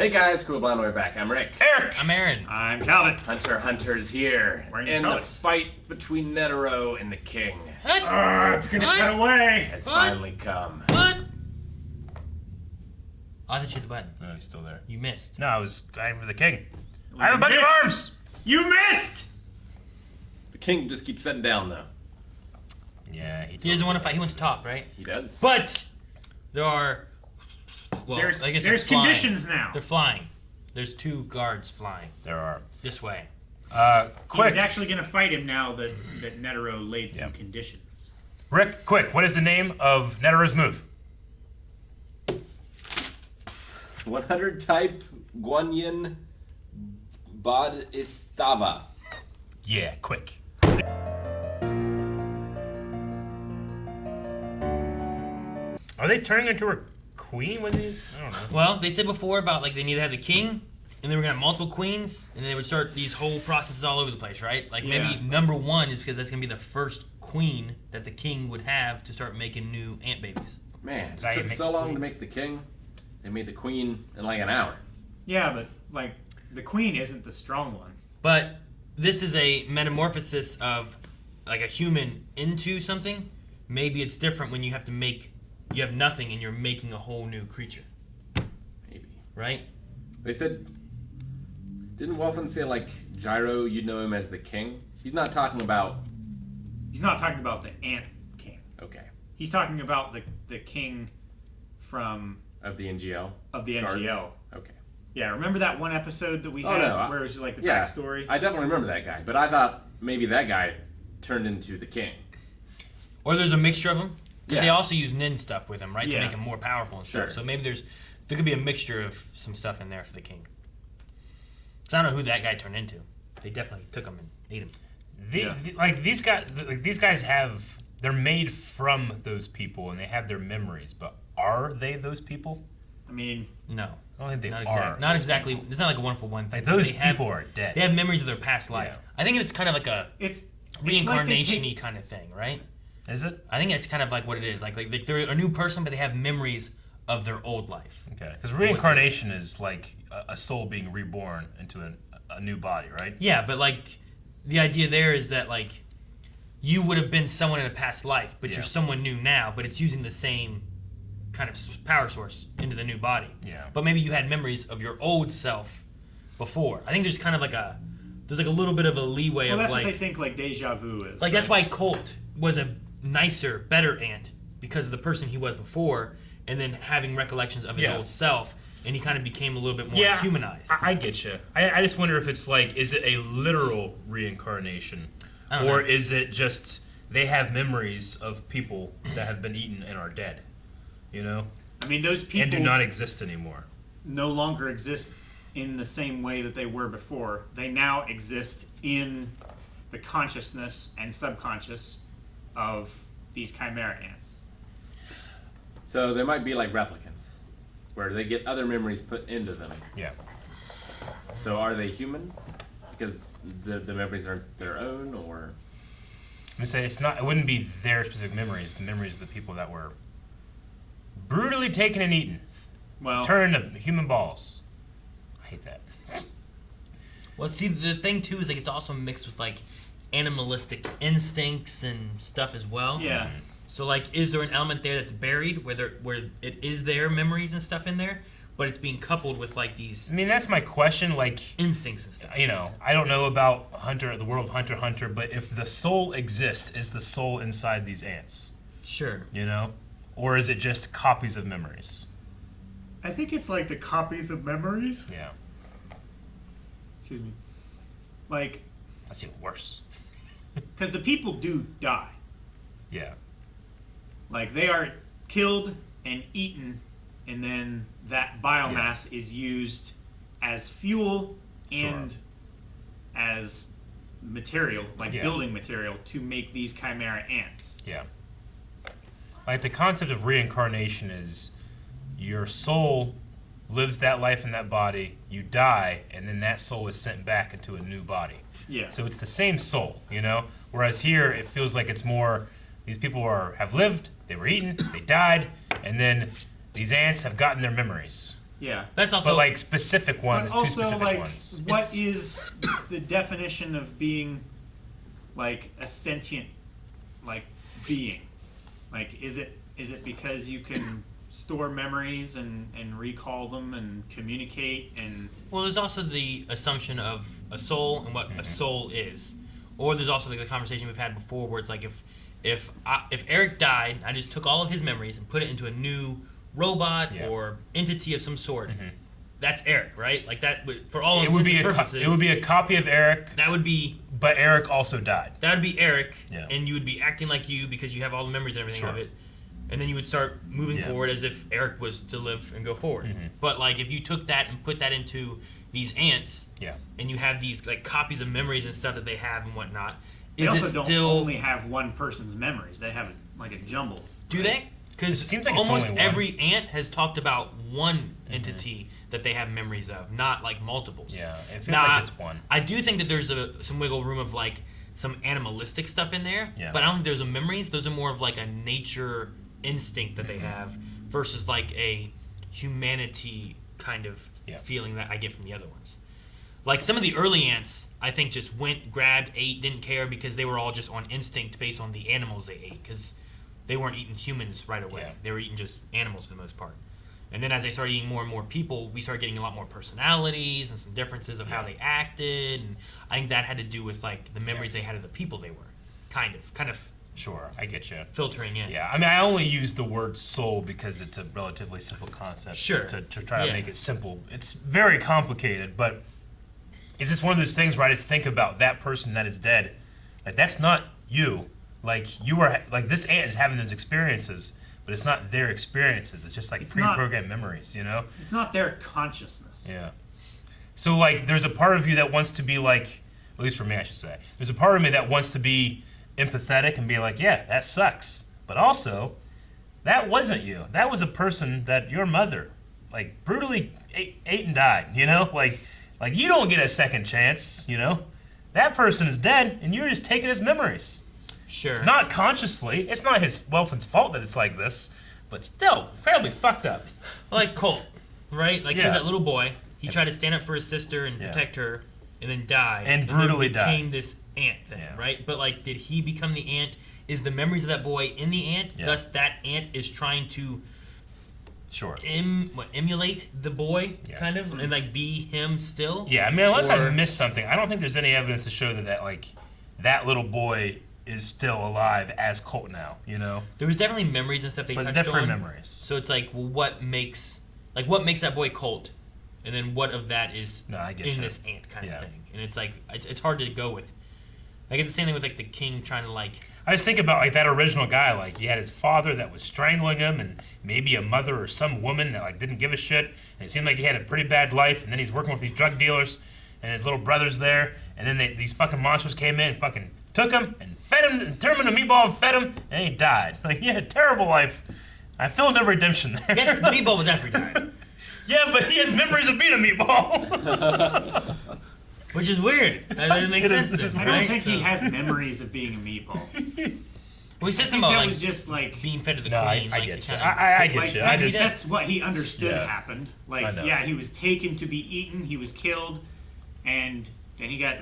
Hey guys, Cool Blind, we're back. I'm Rick. Eric! I'm Aaron. I'm Calvin. Hunter's here. Wearing your In the colors. fight between Netero and the king What? It's gonna cut away. has What? finally come. What? I didn't hit the button. No, he's still there. You missed. No, I was going for the king. I have a bunch of arms! You missed! The king just keeps sitting down though. Yeah, He doesn't want to fight. He wants to talk, right? He does. But there are. Well, There's I guess they're flying. conditions now. They're flying. There's two guards flying there are. this way. Quick. He's actually gonna fight him now that Netero laid some conditions. Rick, quick, what is the name of Netero's move? 100 type Guanyin Bod Istava. Yeah, quick. Are they turning into a queen? Was it? I don't know. Well, they said before about like they need to have the king, and they were gonna have multiple queens, and they would start these whole processes all over the place, right? Like maybe Yeah. number one is because that's gonna be the first queen that the king would have to start making new ant babies. Man, I it took make so the long queen. to make the king. They made the queen in like an hour. Yeah, but like the queen isn't the strong one. But this is a metamorphosis of like a human into something. Maybe it's different when you have nothing and you're making a whole new creature, Maybe. right? They said, didn't Wolfen say like Gyro, you'd know him as the king? He's not talking about, He's not talking about the ant king. okay, He's talking about the king from of the NGL. of the Guard. NGL. Okay. Yeah, remember that one episode that we Oh, had no, where it was just like the Yeah, backstory? I definitely remember that guy, but I thought maybe that guy turned into the king. Or there's a mixture of them because they Yeah. also use nin stuff with them, right, to Yeah. make him more powerful and stuff. Sure. So maybe there could be a mixture of some stuff in there for the king. So I don't know who that guy turned into. They definitely took him and ate him. These guys have. They're made from those people and they have their memories, but are they those people? I mean, No, I don't think they not are. exactly. Not exactly. It's not like a one for one thing. Like those They have- people are dead. They have memories of their past life. Yeah. I think it's kind of like a it's reincarnation-y Like kind of thing, right? Is it? I think it's kind of like what it is. Like they're a new person, but they have memories of their old life. Okay. Because reincarnation is like a soul being reborn into a new body, right? Yeah, but like the idea there is that like you would have been someone in a past life, but Yeah. you're someone new now, but it's using the same kind of power source into the new body. Yeah. But maybe you had memories of your old self before. I think there's kind of like there's like a little bit of a leeway well, of that's like what they think like deja vu is. like that's why Colt was a nicer, better ant because of the person he was before, and then having recollections of his Yeah. old self, and he kind of became a little bit more humanized. I get you. I just wonder if it's like, is it a literal reincarnation? I don't Or know. is it just they have memories of people that have been eaten and are dead? You know? I mean, those people And do not exist anymore. no longer exist in the same way that they were before. They now exist in the consciousness and subconscious of these chimera ants. So there might be like replicants, where they get other memories put into them. Yeah. So are they human? Because the memories aren't their own, or I'm gonna say it wouldn't be their specific memories, it's the memories of the people that were brutally taken and eaten. Well, Turned into human balls. I hate that. Well, see, the thing too is like it's also mixed with like animalistic instincts and stuff as well. yeah. So like, is there an element there that's buried where it is their memories and stuff in there, but it's being coupled with like these I mean, that's my question. Like, instincts and stuff? you know, I don't know about the world of Hunter x Hunter, but if the soul exists, is the soul inside these ants? Sure. You know? Or is it just copies of memories? I think it's like the copies of memories. Yeah. Excuse me. Like, That's even worse. because the people do die. Yeah. Like, they are killed and eaten, and then that biomass is used as fuel and as material, like Yeah. building material, to make these chimera ants. Yeah. Like the concept of reincarnation is your soul lives that life in that body, you die, and then that soul is sent back into a new body. Yeah. So it's the same soul, you know? Whereas here it feels like it's more these people have lived, they were eaten, they died, and then these ants have gotten their memories. Yeah. That's also But like specific ones, But two also, specific like, ones. what is the definition of being like a sentient, like, being? Like, is it because you can store memories and recall them and communicate and well. There's also the assumption of a soul and what a soul is, or there's also like the conversation we've had before, where it's like if Eric died, I just took all of his memories and put it into a new robot or entity of some sort. That's Eric, right? Like that would, for all intents and purposes. It would be a copy of Eric. That would be. But Eric also died. That would be Eric, Yeah. and you would be acting like you because you have all the memories and everything Sure. of it. And then you would start moving forward as if Eric was to live and go forward. But like if you took that and put that into these ants, and you have these like copies of memories and stuff that they have and whatnot, they is also it don't still only have one person's memories. They have like a jumble. do they? Because It seems like it's almost only one. every ant has talked about one entity that they have memories of, not like multiples. Yeah, it feels like it's one. I do think that there's some wiggle room of like some animalistic stuff in there, but I don't think those are memories. Those are more of like a nature instinct that they have versus like a humanity kind of feeling that I get from the other ones. Like some of the early ants, I think just went, grabbed, ate, didn't care because they were all just on instinct based on the animals they ate because they weren't eating humans right away. Yeah. They were eating just animals for the most part. And then as they started eating more and more people, we started getting a lot more personalities and some differences of how they acted. And I think that had to do with like the memories they had of the people they were, kind of Sure, I get you. filtering in. Yeah, I mean, I only use the word soul because it's a relatively simple concept. Sure. To try to make it simple. It's very complicated, but it's just one of those things where I just think about that person that is dead. Like, that's not you. Like, you are, like, this ant is having those experiences, but it's not their experiences. It's just like pre-programmed memories, you know? It's not their consciousness. Yeah. So, like, there's a part of you that wants to be like, at least for me, I should say, there's a part of me that wants to be empathetic and be like, yeah, that sucks. But also, that wasn't you. That was a person that your mother, like, brutally ate and died, you know? Like, you don't get a second chance, you know? That person is dead, and you're just taking his memories. Sure. Not consciously. It's not his Welfen's fault that it's like this, but still, incredibly fucked up. Like Colt, right? Like he was Yeah. that little boy. He tried to stand up for his sister and protect her, and then died. And brutally then became died. this ant thing, right? But like, did he become the ant? Is the memories of that boy in the ant? Yeah. Thus, that ant is trying to Sure. emulate the boy, kind of, and like be him still. Yeah, I mean, unless I Or- missed something, I don't think there's any evidence to show that like that little boy is still alive as Colt now. You know, There was definitely memories and stuff they but touched different on. memories. So it's like, well, what makes that boy Colt, and then what of that is No, I get in you. this ant kind Yeah. of thing, and it's like it's hard to go with. Like it's the same thing with like the king trying to like. I just think about like that original guy. Like he had his father that was strangling him, and maybe a mother or some woman that like didn't give a shit. And it seemed like he had a pretty bad life. And then he's working with these drug dealers, and his little brother's there. And then these fucking monsters came in and fucking took him and fed him, and turned him into a meatball and fed him, and he died. Like he had a terrible life. I feel no redemption there. Yeah, the meatball was after he died, Yeah, but he has memories of being a meatball. which is weird. That doesn't make It is- sense. Then, I don't right? think he So- has memories of being a meatball. Well, he said I think something that about like was just like being fed to the No, queen. I like, get to you. kind of- I get like you. I maybe just that's what he understood Yeah. happened. I Like, know. yeah, he was taken to be eaten, he was killed, and then he got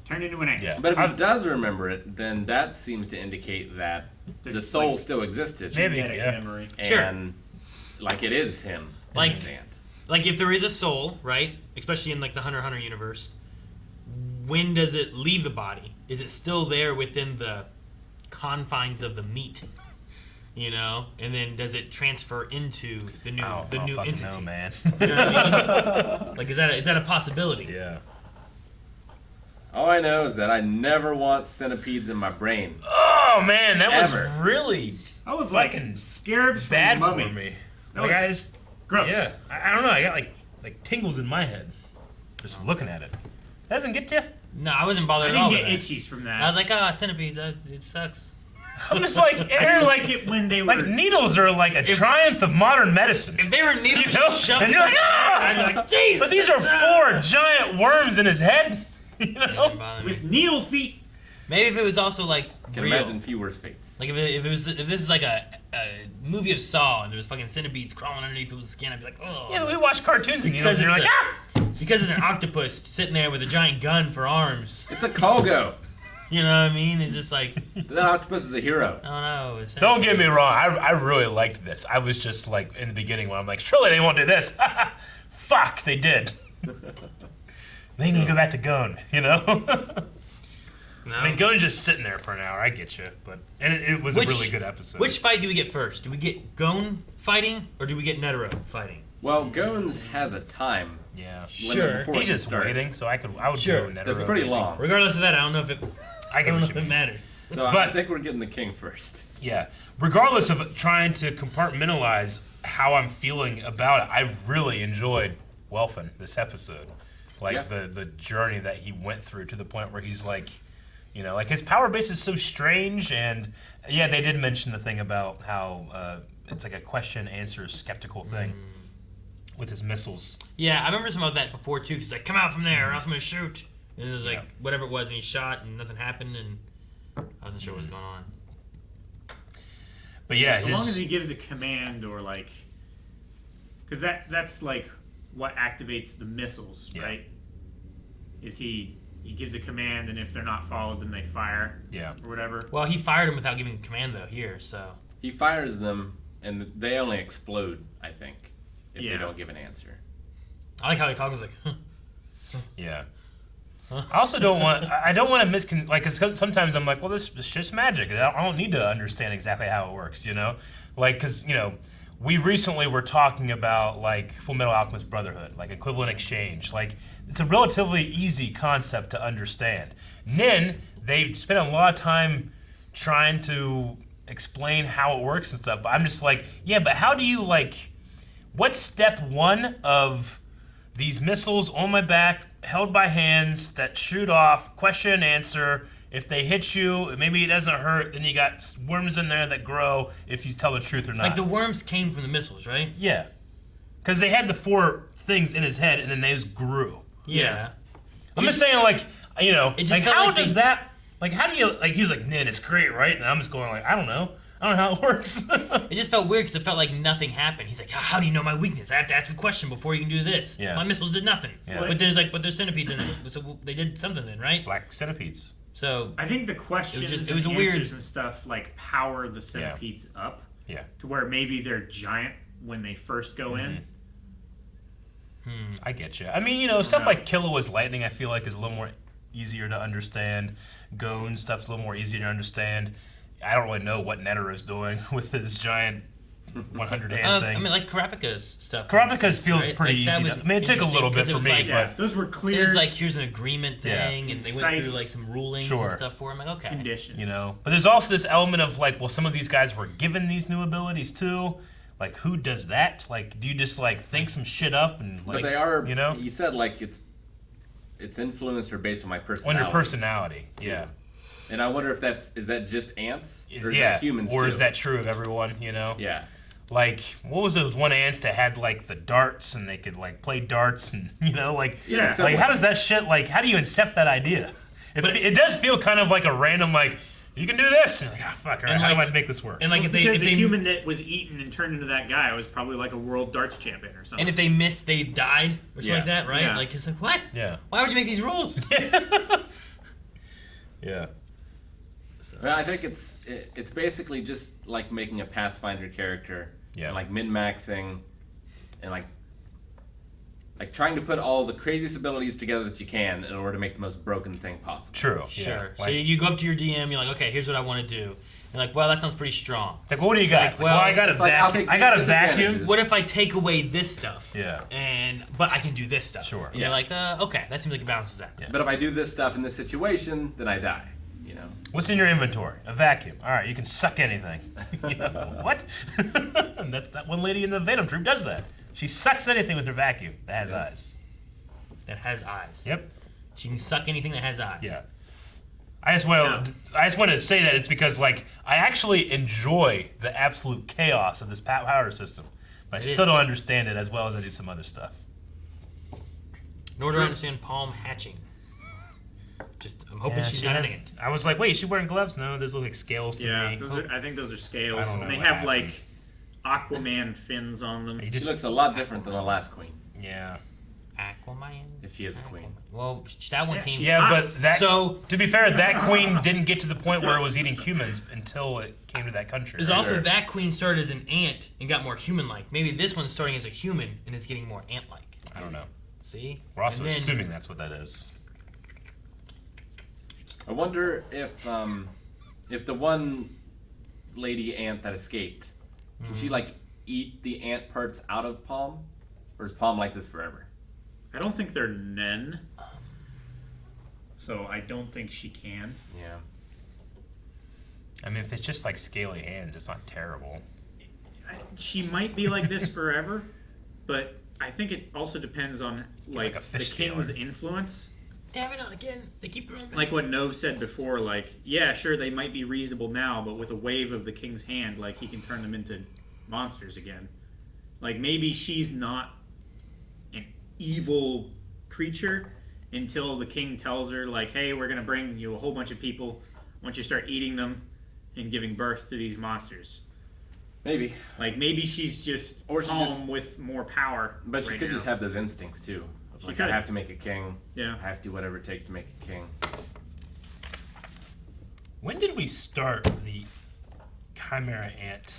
turned into an ant. yeah. But if he does remember it, then that seems to indicate that There's the soul like- still existed. Maybe. Genetic Yeah. memory. Sure. And like it is him. Like- his ant. Like if there is a soul, right? Especially in like the Hunter x Hunter universe, when does it leave the body? Is it still there within the confines of the meat? You know, and then does it transfer into the new I don't new fucking entity? know, man. You know what I mean? Like is that a possibility? Yeah. All I know is that I never want centipedes in my brain. Oh man, that Ever. was really I was Fucking like scarabs bad from for Mummy. me. That Like was I just, gross. yeah, I don't know. I got like tingles in my head just looking at it. Doesn't get you. No, I wasn't I bothered at all didn't with get that. itchies from that. I was like, ah, centipedes, it sucks. I'm just like, I they're didn't like like it when they were. like needles are like a triumph of modern medicine. If they were needles You know? shoved And you're like, ah! I'd be like, Jesus. But these are 4 giant worms in his head. You Yeah, it know? didn't bother me. with needle feet. Maybe if it was also like Can real. imagine few worse fates. Like if this is like a movie of Saw and there was fucking centipedes crawling underneath people's skin, I'd be like, oh. Yeah, we watch cartoons and Because you're like, ah! Because it's an octopus sitting there with a giant gun for arms. It's a Kogo. You know what I mean? It's just like, That octopus is a hero. I don't know. It's Don't get me wrong, I really liked this. I was just like, in the beginning when I'm like, surely they won't do this. Fuck, they did. They need to go back to Gon, you know? No. I mean, Gon's just sitting there for an hour, I get you. And it was a really good episode. Which fight do we get first? Do we get Gon fighting or do we get Netero fighting? Well, Gones has a time. Yeah. Sure. before He's it just started. waiting, so I would Sure. go Netero. That's pretty maybe. long. Regardless of that, I don't know if it. I get don't what know you if it mean. matters. So But- I think we're getting the king first. Yeah. Regardless of trying to compartmentalize how I'm feeling about it, I've really enjoyed Welfin this episode. Like Yeah. the journey that he went through to the point where he's like, you know, like his power base is so strange. And yeah, they did mention the thing about how it's like a question answer skeptical thing with his missiles. Yeah, I remember some of that before too. Cause he's like, "Come out from there, or else I'm gonna shoot." And it was like Yeah. whatever it was, and he shot, and nothing happened, and I wasn't sure what was going on. But yeah, As long as he gives a command or like, because that's like what activates the missiles, Yeah. right? Is he gives a command, and if they're not followed, then they fire yeah. or whatever. Well, he fired him without giving command though here, so He fires them, and they only explode, I think, if Yeah. they don't give an answer. I like how he talks like, huh. Yeah. I also don't want. I don't want to like. Cause sometimes I'm like, well, this is just magic. I don't need to understand exactly how it works, you know. Like, cause you know, we recently were talking about like Full Metal Alchemist Brotherhood, like equivalent exchange. Like, it's a relatively easy concept to understand. And then they spent a lot of time trying to explain how it works and stuff. But I'm just like, yeah, but how do you like? What's step one of these missiles on my back, held by hands that shoot off, question and answer? If they hit you, maybe it doesn't hurt, then you got worms in there that grow if you tell the truth or not. like the worms came from the missiles, right? Yeah. Because they had the 4 things in his head and then those grew. Yeah. I'm just saying, like, you know, It just like felt how like does they- that, like, how do you, like, he was like, man, it's great, right? And I'm just going like, I don't know how it works. It just felt weird because it felt like nothing happened. He's like, how do you know my weakness? I have to ask a question before you can do this. Yeah. My missiles did nothing. Yeah. But then it's like, but there's centipedes in it. So they did something then, right? Black centipedes. So I think the questions it was and a weird- answers and stuff like power the centipedes up Yeah. to where maybe they're giant when they first go in. I get you. I mean, you know, stuff know. like Killua's lightning, I feel like, is a little more easier to understand. Gon stuff's a little more easier to understand. I don't really know what Netero's doing with his giant 100-hand thing. I mean, like Karapika's stuff. Karapika's feels right? pretty Like, that easy. was I mean, it took a little bit interesting for 'cause me, it was like, but Those were it clear was like, here's an agreement Yeah. thing, and they went Concise. through like some rulings Sure. and stuff for him. Like, okay. conditions. you know. But there's also this element of like, well, some of these guys were given these new abilities too. Like, who does that? Like, do you just like think some shit up and like, But they are, you know, he said, like, it's influenced or based on my on personality. your personality? Yeah. And I wonder if is that just ants? Or is yeah. that humans Or too? is that true of everyone? You know. Yeah. Like, what was those one ants that had like the darts and they could like play darts and you know like Yeah. like how does that shit like how do you incept that idea? It does feel kind of like a random like you can do this and you're like fuck all right, And, how do like- I make this work? And like if because they the human that was eaten and turned into that guy was probably like a world darts champion or something. and if they missed, they died or something Yeah. like that, right? Yeah. Like it's like what? Yeah. Why would you make these rules? Yeah. Well, I think it's basically just like making a Pathfinder character. Yeah. And like min-maxing and like trying to put all the craziest abilities together that you can in order to make the most broken thing possible. True. Sure. Yeah. So Like, you go up to your DM, you're like, okay, here's what I want to do. You're like, well, that sounds pretty strong. it's like what do you got? like, It's like, well, I got a it's like, I'll vacuum. take I got a these vacuum. disadvantages. What if I take away this stuff? Yeah. But I can do this stuff. Sure. And you're like, okay, that seems like it balances that. Yeah. But if I do this stuff in this situation, then I die. You know. What's in your inventory? A vacuum. All right, you can suck anything. You know, what? And that one lady in the Venom troop does that. She sucks anything with her vacuum that has Yes. eyes. That has eyes. Yep. She can suck anything that has eyes. Yeah. I just want to say that it's because like I actually enjoy the absolute chaos of this power system, but I It still is. don't understand it as well as I do some other stuff. Nor do I understand palm hatching. I'm hoping she's not an ant. I was like, wait, is she wearing gloves? No, those look like scales to me. I think those are scales. I don't know And they what have happened. like Aquaman fins on them. She looks a lot different than the last queen. Yeah. Aquaman? If she is a queen. Well, that one came... Yeah, but that... So... To be fair, that queen didn't get to the point where it was eating humans until it came to that country. There's also that queen started as an ant and got more human-like. Maybe this one's starting as a human and is getting more ant-like. I don't know. See? We're also assuming that's what that is. I wonder if the one lady ant that escaped, can she like eat the ant parts out of Palm, or is Palm like this forever? I don't think they're Nen, so I don't think she can. Yeah. I mean, if it's just like scaly hands, it's not terrible. She might be like this forever, but I think it also depends on like a the fish king's scaler. influence. Damn it, not again. They keep throwing me. Like what Nove said before, like, yeah, sure, they might be reasonable now, but with a wave of the king's hand, like, he can turn them into monsters again. Like, maybe she's not an evil creature until the king tells her, like, hey, we're going to bring you a whole bunch of people. Once you start eating them and giving birth to these monsters. Maybe. Like, maybe she's just calm with more power. But she right could now. just have those instincts, too. She Like, could. I have to make a king. Yeah. I have to do whatever it takes to make a king. When did we start the Chimera Ant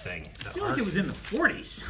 thing? I feel like it was in the 40s.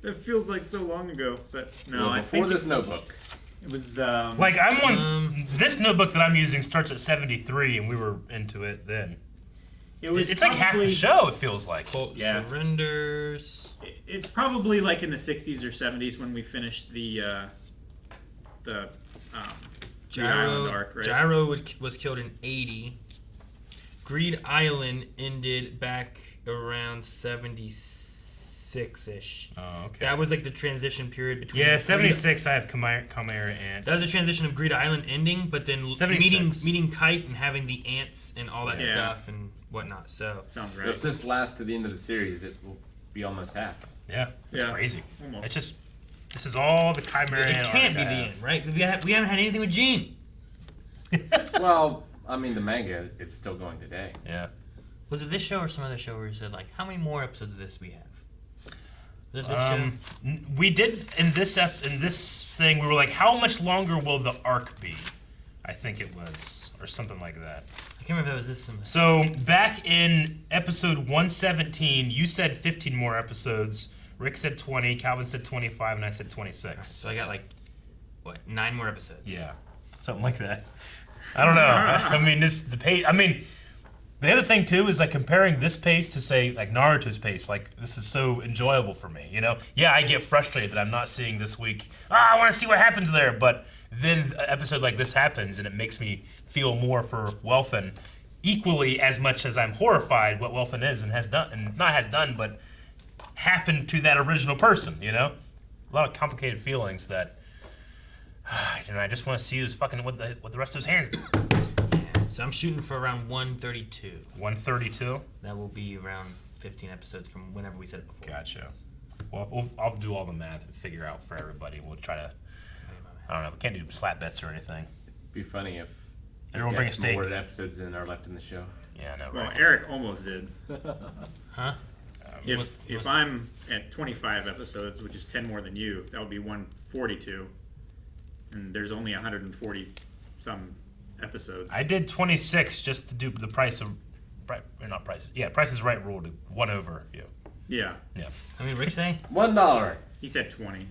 That feels like so long ago, but no, Well, I before think this notebook. it was. Like, I'm one... this notebook that I'm using starts at 73, and we were into it then. It was. It's like half the show, it feels like. Cult Yeah. surrenders. It's probably like in the 60s or 70s when we finished the Green Island arc, right? Gyro was killed in 80. Greed Island ended back around 76-ish. Oh, okay. That was like the transition period between... Yeah, 76, I have Chimera Ant. That was the transition of Greed Island ending, but then 76. meeting Kite and having the ants and all that Yeah. stuff and whatnot. So Sounds So right. if this lasts to the end of the series, it will be almost half. Yeah, it's Yeah. crazy. Almost. It's just... This is all the Chimera it Ant can't be the archive. end, right? We haven't had anything with Gene. Well, I mean, the manga is still going today. Yeah. Was it this show or some other show where you said like, how many more episodes of this we have? Was it this show? We did in this thing. We were like, how much longer will the arc be? I think it was, or something like that. I can't remember if that was this one. So back in episode 117, you said 15 more episodes. Rick said 20. Calvin said 25, and I said 26. So I got like, what, 9 more episodes? Yeah, something like that. I don't know. I mean, the pace. I mean, the other thing too is like comparing this pace to say like Naruto's pace. Like this is so enjoyable for me. You know? Yeah, I get frustrated that I'm not seeing this week. I want to see what happens there, but then an episode like this happens, and it makes me feel more for Welfin, equally as much as I'm horrified what Welfin is and has done, and not has done, but happened to that original person. You know, a lot of complicated feelings that. And I just want to see this fucking what the rest of his hands do. So I'm shooting for around 132. 132. That will be around 15 episodes from whenever we said it before. Gotcha. Well, I'll do all the math and figure out for everybody. We'll try to. I don't know. We can't do slap bets or anything. Be funny if Everyone bring a guessed steak. more episodes than are left in the show. Yeah, no, Well, right. Eric almost did. Huh? If I'm at 25 episodes, which is 10 more than you, that would be 142. And there's only 140 some episodes. I did 26 just to do the price of, or not prices. Yeah, Price is Right rule to 1 over you. Yeah. Yeah. I mean, Rick say? $1. He said 20.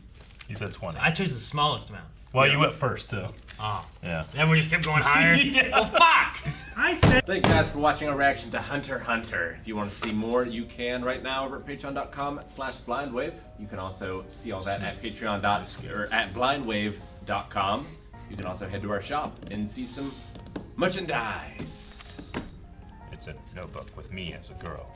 He said 20. I chose the smallest amount. Well, you went first too. Oh. Yeah. And we just kept going higher? Yeah. Well, fuck! I said... Thank you guys for watching our reaction to Hunter x Hunter. If you want to see more, you can right now over at patreon.com/blindwave. You can also see all that at blindwave.com. You can also head to our shop and see some merchandise. It's a notebook with me as a girl.